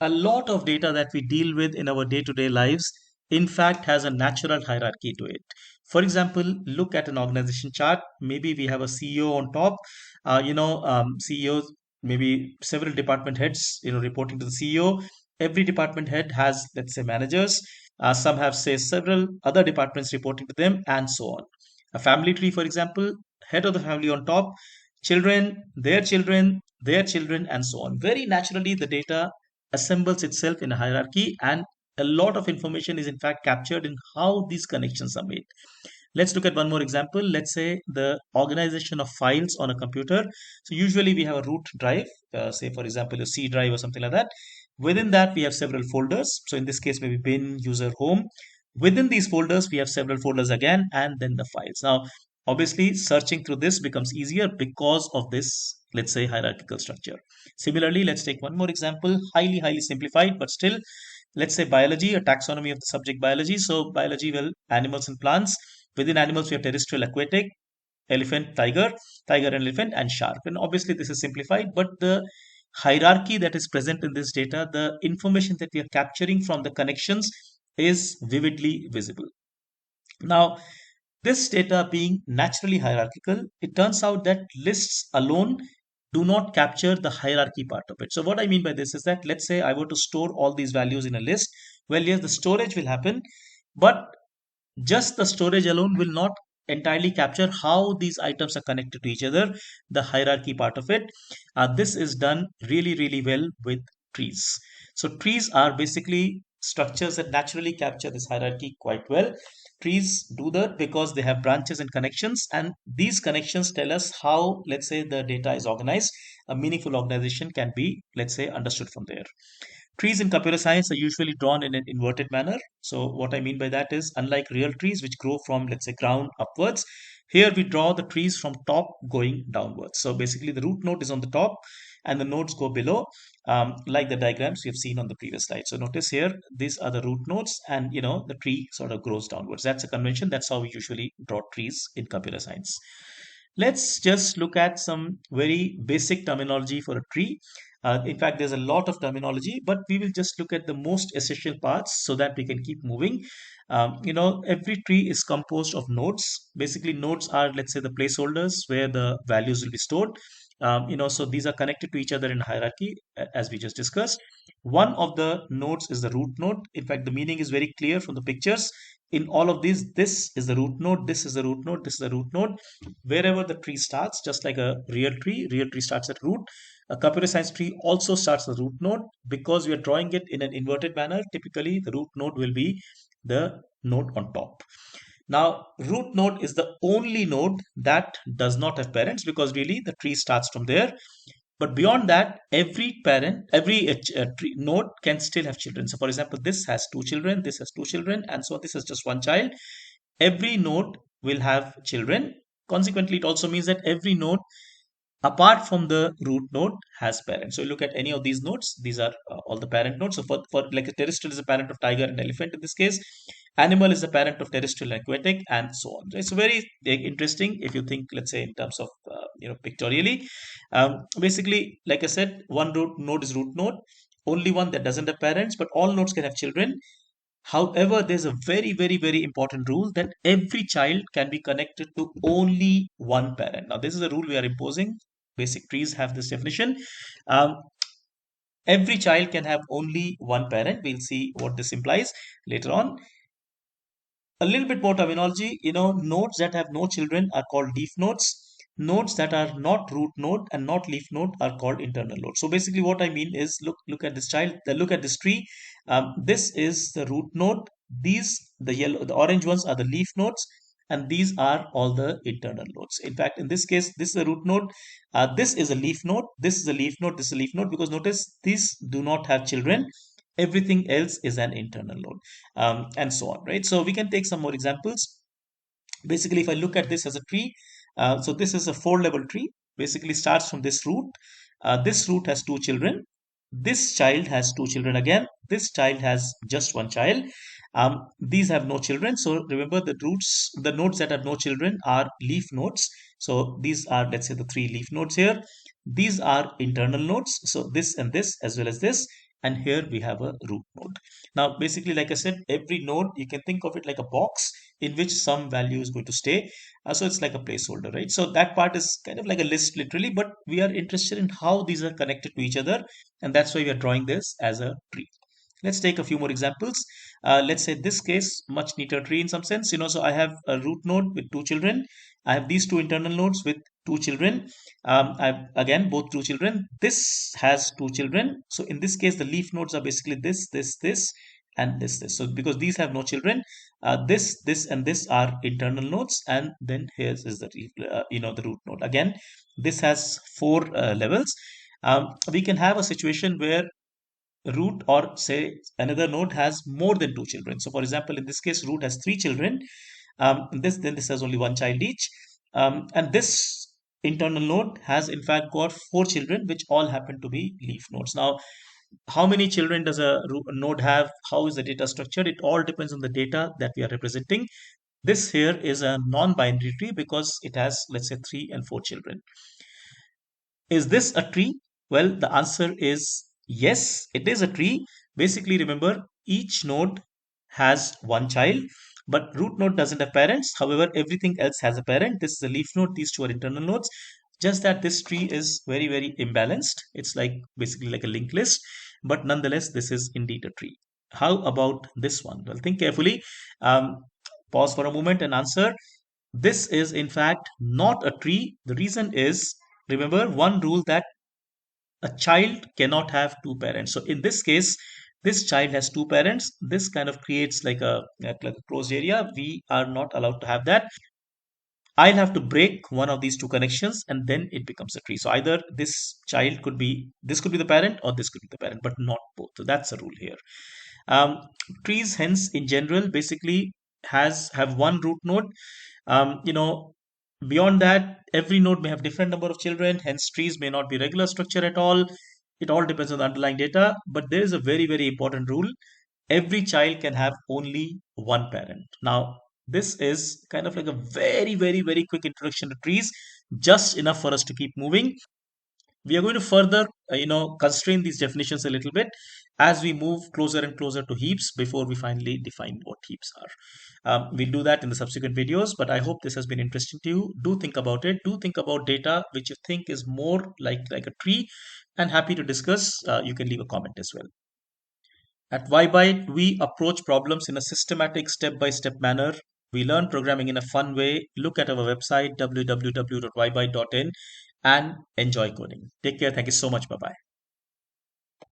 A lot of data that we deal with in our day-to-day lives, in fact, has a natural hierarchy to it. For example, look at an organization chart. Maybe we have a CEO on top. CEOs, maybe several department heads, reporting to the CEO. Every department head has, let's say, managers. Some have, say, several other departments reporting to them, and so on. A family tree, for example, head of the family on top, their children, and so on. Very naturally, the data assembles itself in a hierarchy, and a lot of information is in fact captured in how these connections are made. Let's look at one more example. Let's say the organization of files on a computer. So usually we have a root drive, say for example a C drive or something like that. Within that we have several folders. So in this case maybe bin, user, home. Within these folders we have several folders again, and then the files. Now obviously searching through this becomes easier because of this, let's say, hierarchical structure. Similarly, let's take one more example, highly simplified, but still, let's say biology, a taxonomy of the subject biology. So biology, well, animals and plants. Within animals, we have terrestrial, aquatic, elephant, tiger and elephant, and shark. And obviously, this is simplified, but the hierarchy that is present in this data, the information that we are capturing from the connections is vividly visible. Now, this data being naturally hierarchical, it turns out that lists alone do not capture the hierarchy part of it. So what I mean by this is that, let's say I were to store all these values in a list. Well, yes, the storage will happen, but just the storage alone will not entirely capture how these items are connected to each other, the hierarchy part of it. This is done really well with trees. So trees are basically structures that naturally capture this hierarchy quite well. Trees do that because they have branches and connections, and these connections tell us how, let's say, the data is organized. A meaningful organization can be, let's say, understood from there. Trees in computer science are usually drawn in an inverted manner. So what I mean by that is, unlike real trees which grow from, let's say, ground upwards, here we draw the trees from top going downwards. So basically the root node is on the top and the nodes go below, like the diagrams we have seen on the previous slide. So notice here, these are the root nodes, and the tree sort of grows downwards. That's a convention. That's how we usually draw trees in computer science. Let's just look at some very basic terminology for a tree. In fact, there's a lot of terminology, but we will just look at the most essential parts so that we can keep moving. Every tree is composed of nodes. Basically, nodes are, let's say, the placeholders where the values will be stored. So these are connected to each other in hierarchy, as we just discussed. One of the nodes is the root node. In fact, the meaning is very clear from the pictures. In all of these, this is the root node, this is the root node, this is the root node. Wherever the tree starts, just like a real tree starts at root, a computer science tree also starts the root node. Because we are drawing it in an inverted manner, typically the root node will be the node on top. Now, root node is the only node that does not have parents, because really the tree starts from there. But beyond that, every node can still have children. So, for example, this has two children, this has two children, and so this is just one child. Every node will have children. Consequently, it also means that every node apart from the root node has parents. So you look at any of these nodes, these are all the parent nodes. So for like a terrestrial is a parent of tiger and elephant in this case, animal is a parent of terrestrial and aquatic, and so on. So it's very interesting if you think, let's say, in terms of pictorially. Basically, like I said, one root node is root node, only one that doesn't have parents, but all nodes can have children. However, there's a very important rule that every child can be connected to only one parent. Now, this is a rule we are imposing. Basic trees have this definition. Um, every child can have only one parent. We'll see what this implies later on. A little bit more terminology. Nodes that have no children are called leaf nodes. Nodes that are not root node and not leaf node are called internal nodes. So basically, what I mean is, look at this child. Look at this tree. This is the root node. The orange ones are the leaf nodes, and these are all the internal nodes. In fact, in this case, this is a root node. This is a leaf node. This is a leaf node. This is a leaf node, because notice these do not have children. Everything else is an internal node, and so on, right? So we can take some more examples. Basically, if I look at this as a tree, so this is a four-level tree. Basically, starts from this root. This root has two children. This child has two children again. This child has just one child. These have no children. So remember, the nodes that have no children are leaf nodes. So these are, let's say, the three leaf nodes here. These are internal nodes. So this and this, as well as this. and here we have a root node. Now, basically, like I said, every node, you can think of it like a box in which some value is going to stay. So it's like a placeholder, right? So that part is kind of like a list literally, but we are interested in how these are connected to each other. And that's why we are drawing this as a tree. Let's take a few more examples. Let's say this case, much neater tree in some sense. So I have a root node with two children. I have these two internal nodes with two children. I have again both two children. This has two children. So in this case, the leaf nodes are basically this, and this. So because these have no children, this, and this are internal nodes, and then here is the root node. Again, this has four levels. We can have a situation where root or say another node has more than two children. So for example, in this case, root has three children. This has only one child each. And this internal node has in fact got four children, which all happen to be leaf nodes. Now, how many children does a node have? How is the data structured? It all depends on the data that we are representing. This here is a non-binary tree because it has, let's say, 3 and 4 children. Is this a tree? Well, the answer is yes, it is a tree. Basically, remember, each node has one child, but root node doesn't have parents. However, everything else has a parent. This is a leaf node, these two are internal nodes. Just that this tree is very, very imbalanced. It's like basically like a linked list, but nonetheless, this is indeed a tree. How about this one? Well, think carefully. Pause for a moment and answer. This is in fact not a tree. The reason is, remember one rule, that a child cannot have two parents. So in this case, this child has two parents. This kind of creates like a closed area. We are not allowed to have that. I'll have to break one of these two connections and then it becomes a tree. So either this could be the parent or this could be the parent, but not both. So that's a rule here. Um, Trees, hence, in general, basically have one root node. Um, you know, Beyond that, every node may have different number of children. Hence, trees may not be regular structure at all. It all depends on the underlying data. But there is a very, very important rule. Every child can have only one parent. Now, this is kind of like a very, very, very quick introduction to trees, just enough for us to keep moving. We are going to further constrain these definitions a little bit as we move closer and closer to heaps before we finally define what heaps are. We'll do that in the subsequent videos, but I hope this has been interesting to you. Do think about it. Do think about data which you think is more like a tree, and happy to discuss. You can leave a comment as well. At Ybyte, we approach problems in a systematic step-by-step manner. We learn programming in a fun way. Look at our website www.ybyte.in and enjoy coding. Take care. Thank you so much. Bye bye.